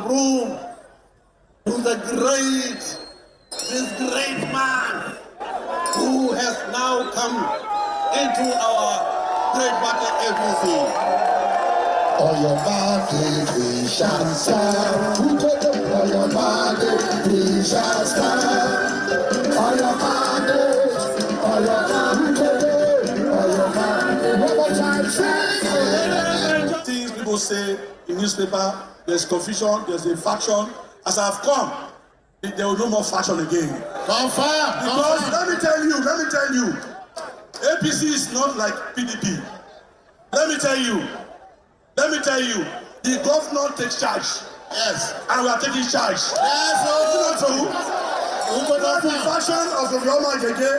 room to this great man who has now come into our great party APC. On your body we shall stand. On your body we shall stand. On your body, on your body, on your body. One more time, sing. Things people say in newspaper, there's confusion, there's a faction. As I've come, there will no more faction again. Confirm. Because let me tell you, APC is not like PDP. Let me tell you, the governor takes charge. Yes. And we are taking charge. Yes, It's not true. Whether the faction of Obioma Gege,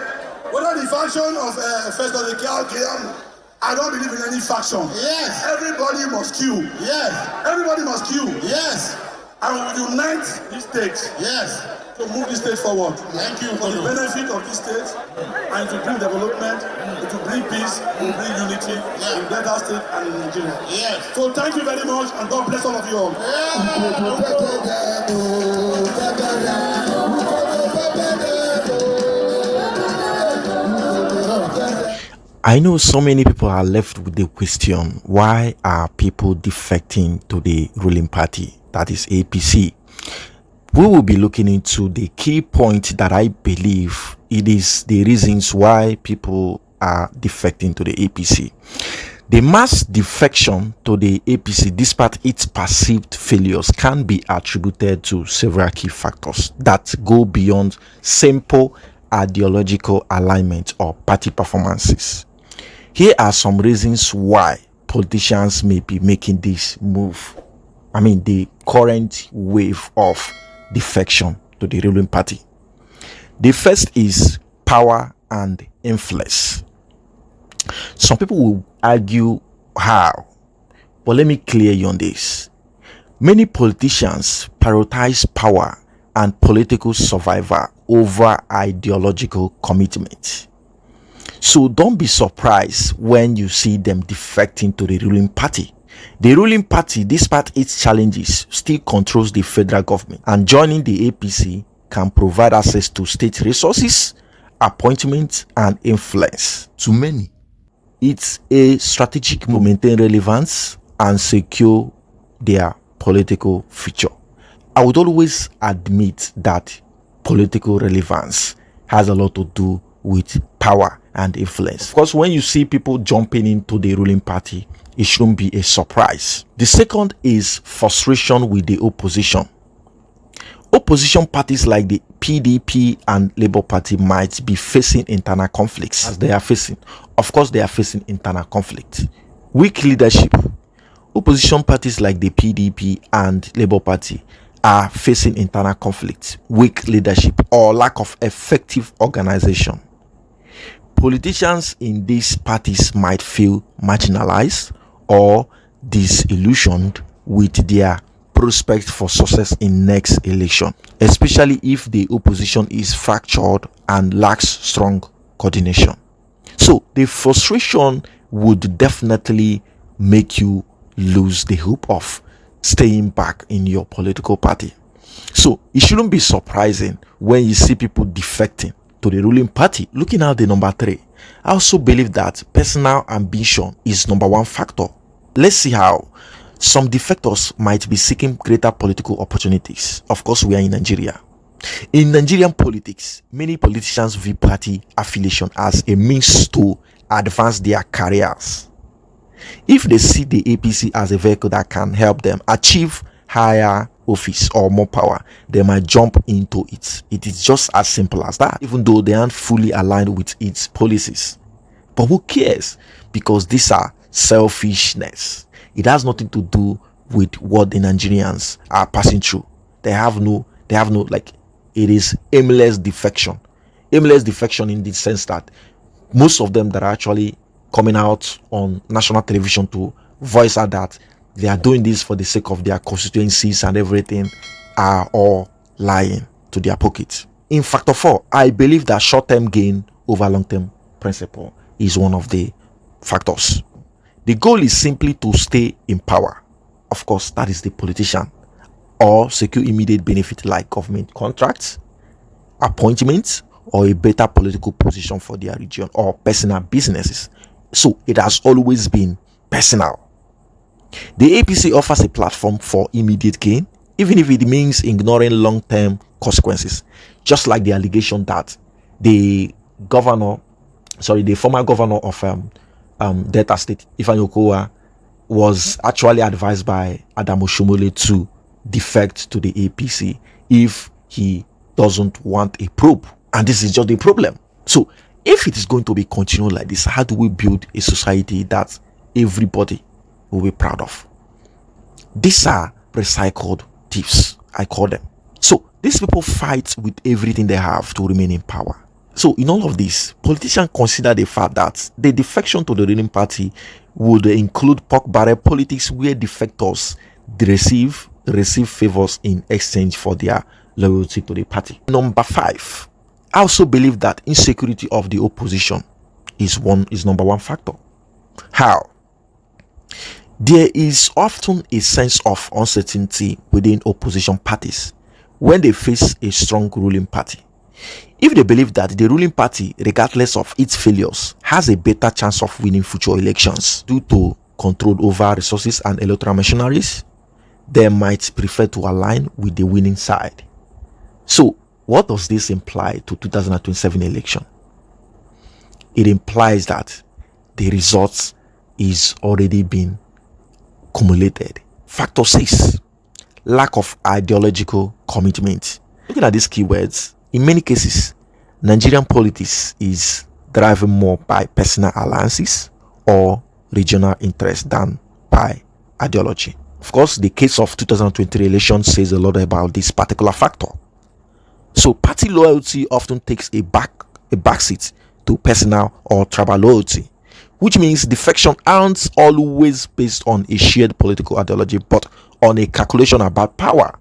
whether the faction of First of the Kiam, I don't believe in any faction. Yes. Everybody must queue. Yes. Everybody must queue. Yes. And we will unite this state. Yes. To move this state forward. Thank you for the benefit of this state and to bring development, to bring peace, to bring unity in Delta State and in Nigeria. Yes. So thank you very much and God bless all of you all. I know so many people are left with the question, why are people defecting to the ruling party, that is APC? We will be looking into the key point that I believe it is the reasons why people are defecting to the APC. The mass defection to the APC, despite its perceived failures, can be attributed to several key factors that go beyond simple ideological alignment or party performances. Here are some reasons why politicians may be making this move. The current wave of defection to the ruling party. The first is power and influence. Some people will argue how, but let me clear you on this. Many politicians prioritize power and political survival over ideological commitment. So don't be surprised when you see them defecting to the ruling party. The ruling party, despite its challenges, still controls the federal government, and joining the APC can provide access to state resources, appointments, and influence. To many, it's a strategic to maintain relevance and secure their political future. I would always admit that political relevance has a lot to do with power and influence. Of course, when you see people jumping into the ruling party, it shouldn't be a surprise. The second is frustration with the opposition. Opposition parties like the PDP and Labour Party might be facing internal conflicts as they are facing. Of course, they are facing internal conflict. Weak leadership. Opposition parties like the PDP and Labour Party are facing internal conflict, weak leadership, or lack of effective organization. Politicians in these parties might feel marginalized or disillusioned with their prospect for success in next election, especially if the opposition is fractured and lacks strong coordination. So the frustration would definitely make you lose the hope of staying back in your political party. So it shouldn't be surprising when you see people defecting to the ruling party. Looking at the number 3, I also believe that personal ambition is number 1 factor. Let's see how. Some defectors might be seeking greater political opportunities. Of course, we are in Nigeria. In Nigerian politics, many politicians view party affiliation as a means to advance their careers. If they see the APC as a vehicle that can help them achieve higher office or more power, they might jump into it. It is just as simple as that, even though they aren't fully aligned with its policies. But who cares? Because these are selfishness. It has nothing to do with what the Nigerians are passing through. They have no, it is aimless defection. Aimless defection in the sense that most of them that are actually coming out on national television to voice out that they are doing this for the sake of their constituencies and everything are all lying to their pockets. In factor 4, I believe that short-term gain over long-term principle is one of the factors. The goal is simply to stay in power. Of course, that is the politician. or secure immediate benefit like government contracts, appointments, or a better political position for their region or personal businesses. So it has always been personal. The APC offers a platform for immediate gain, even if it means ignoring long-term consequences, just like the allegation that the former governor of Delta State, Ifeanyi Okowa, was actually advised by Adamu Shomole to defect to the APC if he doesn't want a probe. And this is just the problem. So if it is going to be continued like this, how do we build a society that everybody will be proud of? These are recycled thieves, I call them. So these people fight with everything they have to remain in power. So in all of this, politicians consider the fact that the defection to the ruling party would include pork barrel politics, where defectors receive favors in exchange for their loyalty to the party. Number 5, I also believe that insecurity of the opposition is number one factor. How? There is often a sense of uncertainty within opposition parties when they face a strong ruling party. If they believe that the ruling party, regardless of its failures, has a better chance of winning future elections due to control over resources and electoral machineries, they might prefer to align with the winning side. So, what does this imply to 2027 election? It implies that the results is already been cumulated. Factor 6, lack of ideological commitment. Looking at these keywords, in many cases, Nigerian politics is driven more by personal alliances or regional interest than by ideology. Of course, the case of 2023 election says a lot about this particular factor. So party loyalty often takes a backseat to personal or tribal loyalty, which means defection aren't always based on a shared political ideology, but on a calculation about power.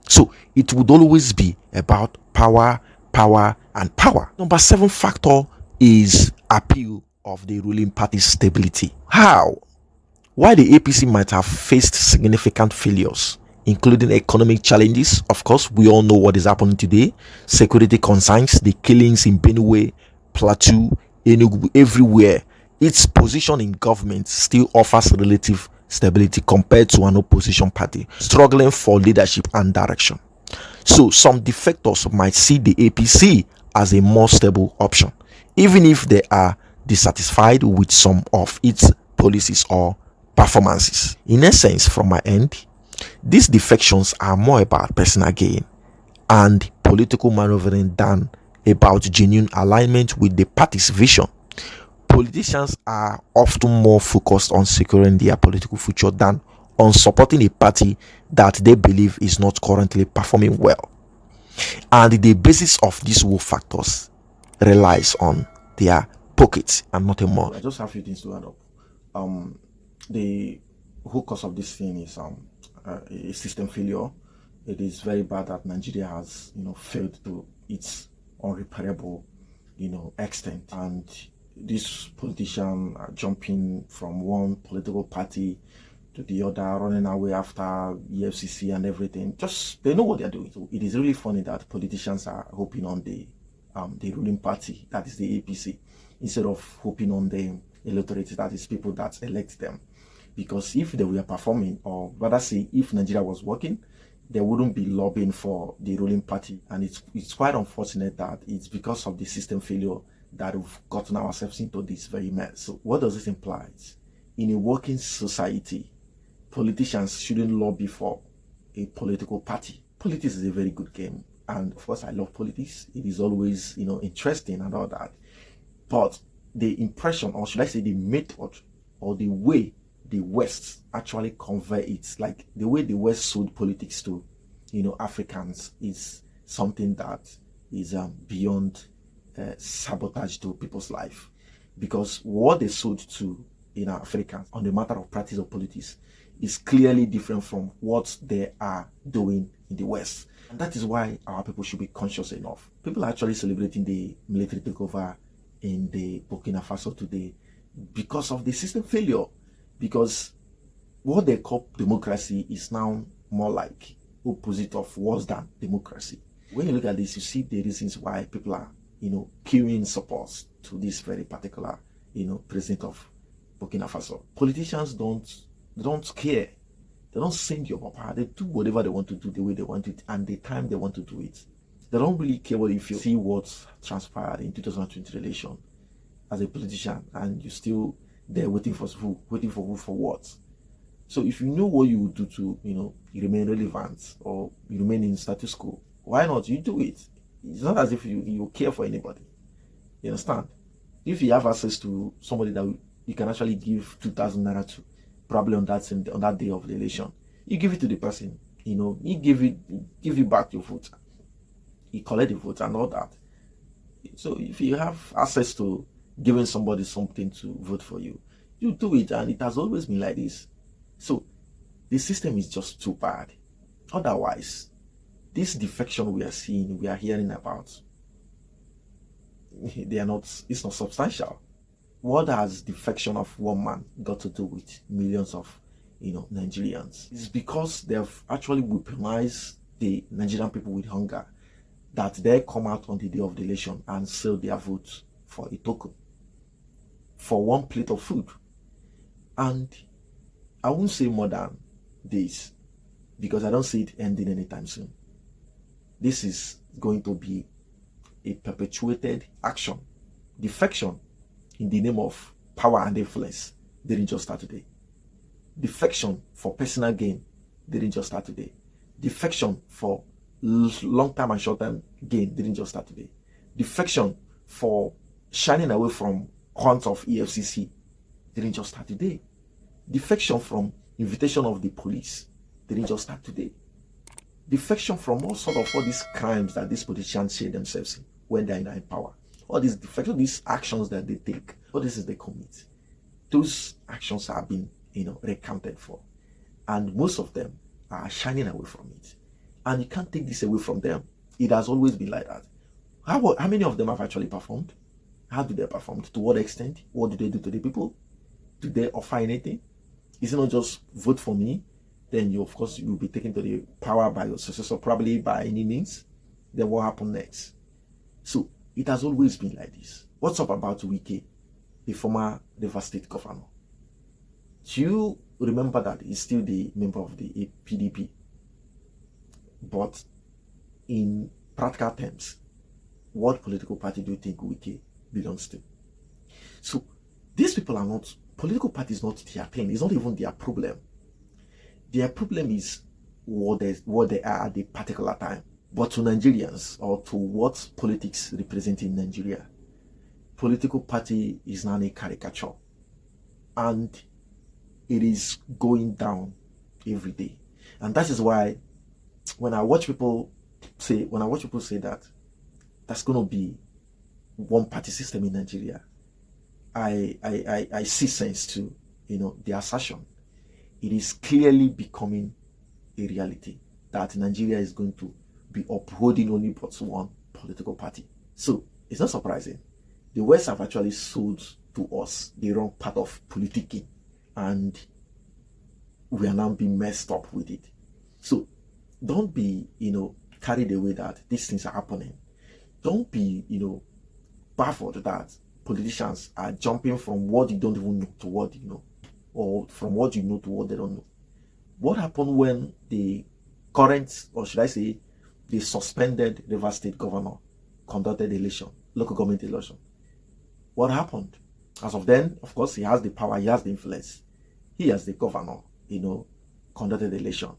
So it would always be about power, and power. Number 7 factor is appeal of the ruling party's stability. How? While the APC might have faced significant failures, including economic challenges, of course, we all know what is happening today, security concerns, the killings in Benue, Plateau, Enugu, everywhere, its position in government still offers relative stability compared to an opposition party struggling for leadership and direction. So some defectors might see the APC as a more stable option, even if they are dissatisfied with some of its policies or performances. In essence, from my end, these defections are more about personal gain and political maneuvering than about genuine alignment with the party's vision. Politicians are often more focused on securing their political future than on supporting a party that they believe is not currently performing well. And the basis of these woe factors relies on their pockets and nothing more. I just have a few things to add up. The whole cause of this thing is a system failure. It is very bad that Nigeria has failed to its unrepairable extent, and these politicians are jumping from one political party to the other, running away after EFCC and everything. Just they know what they're doing. So it is really funny that politicians are hoping on the ruling party, that is the APC, instead of hoping on the electorate, that is people that elect them. Because if they were performing, or rather say if Nigeria was working, they wouldn't be lobbying for the ruling party. And it's quite unfortunate that it's because of the system failure that we've gotten ourselves into this very mess. So what does this imply? In a working society, politicians shouldn't lobby for a political party. Politics is a very good game, and of course I love politics. It is always interesting and all that. But the impression, or should I say the method, or the way the West actually convey it, like the way the West sold politics to Africans, is something that is beyond sabotage to people's life. Because what they sold to Africans on the matter of practice of politics is clearly different from what they are doing in the West. And that is why our people should be conscious enough. People are actually celebrating the military takeover in the Burkina Faso today because of the system failure. Because what they call democracy is now more like opposite of worse than democracy. When you look at this, you see the reasons why people are, queuing support to this very particular, president of Burkina Faso. Politicians don't care. They don't send your power. They do whatever they want to do the way they want it and the time they want to do it. They don't really care what you feel. See what transpired in 2020 election as a politician, and you're still there waiting for what? So if you know what you would do to, you remain relevant or you remain in status quo, why not? You do it. It's not as if you care for anybody. You understand? If you have access to somebody that you can actually give 2,000 naira to, probably on that day of the election, you give it to the person. He give you back your vote. He collect the vote and all that. So if you have access to giving somebody something to vote for you, you do it, and it has always been like this. So the system is just too bad. Otherwise, this defection we are hearing about, it's not substantial. What has defection of one man got to do with millions of Nigerians? It's because they have actually weaponized the Nigerian people with hunger, that they come out on the day of the election and sell their votes for a token, for one plate of food. And I won't say more than this, because I don't see it ending anytime soon. This is going to be a perpetuated action. Defection in the name of power and influence didn't just start today. Defection for personal gain didn't just start today. Defection for long-term and short-term gain didn't just start today. Defection for shining away from horns of EFCC didn't just start today. Defection from invitation of the police didn't just start today. Defection from all these crimes that these politicians share themselves in when they're in power. All these defection, these actions that they take, all this is they commit. Those actions have been, recounted for. And most of them are shining away from it. And you can't take this away from them. It has always been like that. How many of them have actually performed? How do they perform? To what extent? What do they do to the people? Do they offer anything? Is it not just vote for me? Then you will be taken to the power by your successor, probably by any means. Then what happened next? So it has always been like this. What's up about Wike, the former River State governor? Do you remember that he's still the member of the PDP? But in practical terms, what political party do you think Wike belongs to? So these people are not, political party is not their thing. It's not even their problem. Their problem is what they are at the particular time. But to Nigerians, or to what politics represent in Nigeria, political party is now a caricature. And it is going down every day. And that is why when I watch people say that that's going to be one party system in Nigeria, I see sense to the assertion. It is clearly becoming a reality that Nigeria is going to be upholding only but one political party. So it's not surprising. The West have actually sold to us the wrong part of politicking, and we are now being messed up with it. So don't be carried away that these things are happening. Don't be baffled that politicians are jumping from what you don't even know to what you know, or from what you know to what they don't know. What happened when the current, or should I say, the suspended River State governor conducted election, local government election? What happened? As of then, of course, he has the power, he has the influence. He, as the governor, conducted the election.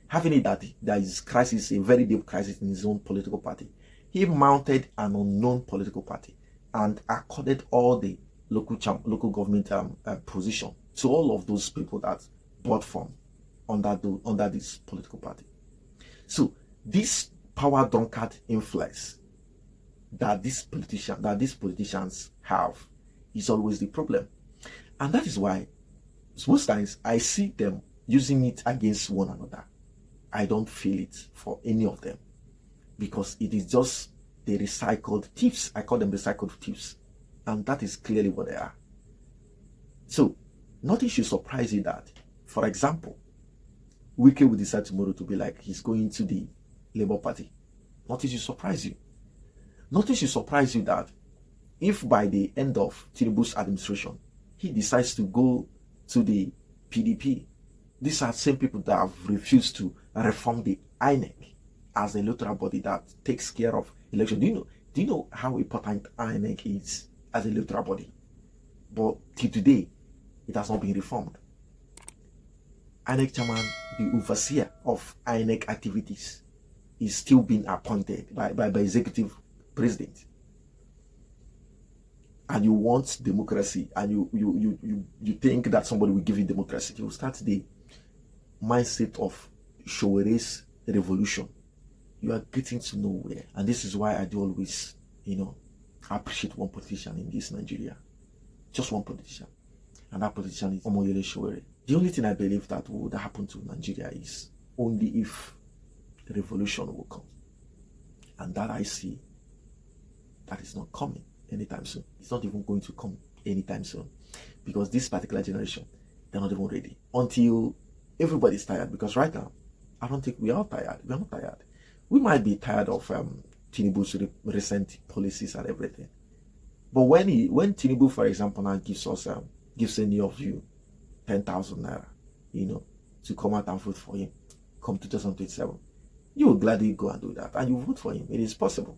Having it that there is crisis, a very deep crisis in his own political party, he mounted an unknown political party and accorded all the local government position to all of those people that bought from under this political party. So this power drunkard influence that these politicians have is always the problem. And that is why most times I see them using it against one another. I don't feel it for any of them, because it is just the recycled thieves. I call them recycled thieves, and that is clearly what they are. So nothing should surprise you that, for example, Wike will decide tomorrow to be like he's going to the Labour Party. Nothing should surprise you. Nothing should surprise you that if by the end of Tinubu's administration, he decides to go to the PDP, these are the same people that have refused to reform the INEC as a electoral body that takes care of election. Do you know how important INEC is as a electoral body? But till today, it has not been reformed. INEC chairman, the overseer of INEC activities, is still being appointed by executive president. And you want democracy, and you think that somebody will give you democracy. You start the mindset of Showere's revolution. You are getting to nowhere. And this is why I do always, appreciate one politician in this Nigeria. Just one politician. And that politician is Omoyele Showere. The only thing I believe that would happen to Nigeria is only if revolution will come. And that I see that is not coming anytime soon. It's not even going to come anytime soon. Because this particular generation, they're not even ready. Until everybody's tired. Because right now, I don't think we are tired. We are not tired. We might be tired of Tinubu's recent policies and everything. But when Tinubu, for example, now gives any of you 10,000 naira, to come out and vote for him, come 2027, you will gladly go and do that, and you vote for him. It is possible,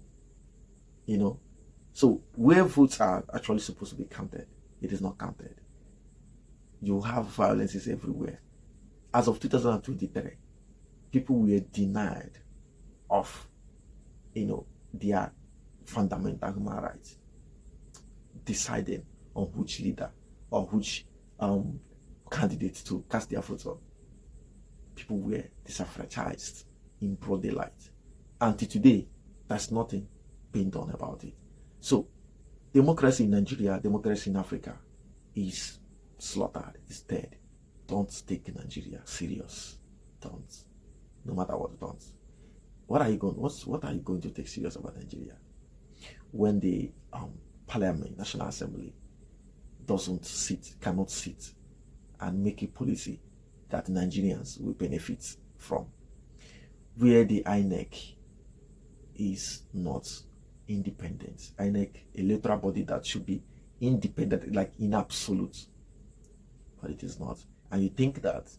So where votes are actually supposed to be counted, it is not counted. You have violences everywhere. As of 2023, people were denied of, their fundamental human rights, deciding on which leader or which candidate to cast their votes on. People were disenfranchised in broad daylight. Until today, there's nothing being done about it. So, democracy in Nigeria, democracy in Africa is slaughtered, is dead. Don't take Nigeria serious. Don't. No matter what, don't. What are you going to take serious about Nigeria when the Parliament, National Assembly, cannot sit and make a policy that Nigerians will benefit from, where the INEC is not independent. INEC, a electoral body that should be independent, like in absolute, but it is not. And you think that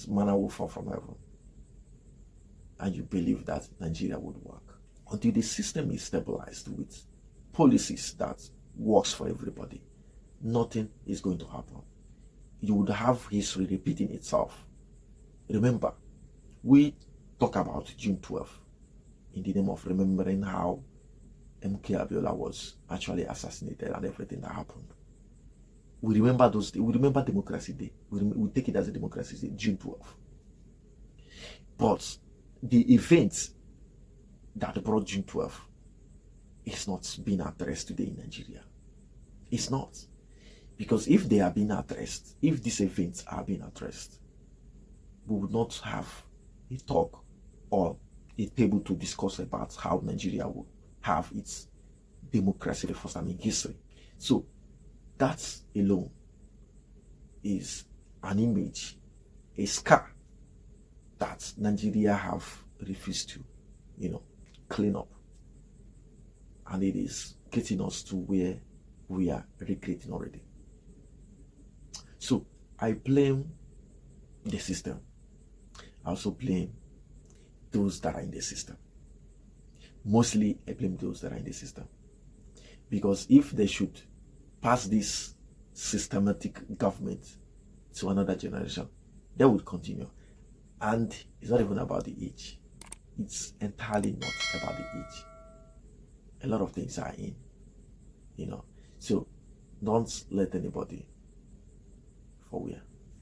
manna will fall from heaven, and you believe that Nigeria would work until the system is stabilized with policies that works for everybody. Nothing is going to happen. You would have history repeating itself. Remember, we talk about June 12th in the name of remembering how MK Abiola was actually assassinated and everything that happened. We remember those days. We remember Democracy Day. We take it as a Democracy Day, June 12th. But the event that brought June 12th is not being addressed today in Nigeria. It's not. Because if they are being addressed, if these events are being addressed, we would not have a talk or a table to discuss about how Nigeria will have its democracy the first time in history. So that alone is an image, a scar that Nigeria have refused to, clean up. And it is getting us to where we are regretting already. So I blame the system. I also blame those that are in the system. Mostly I blame those that are in the system. Because if they should pass this systematic government to another generation, they would continue. And it's not even about the age. It's entirely not about the age. A lot of things are in, So don't let anybody forward.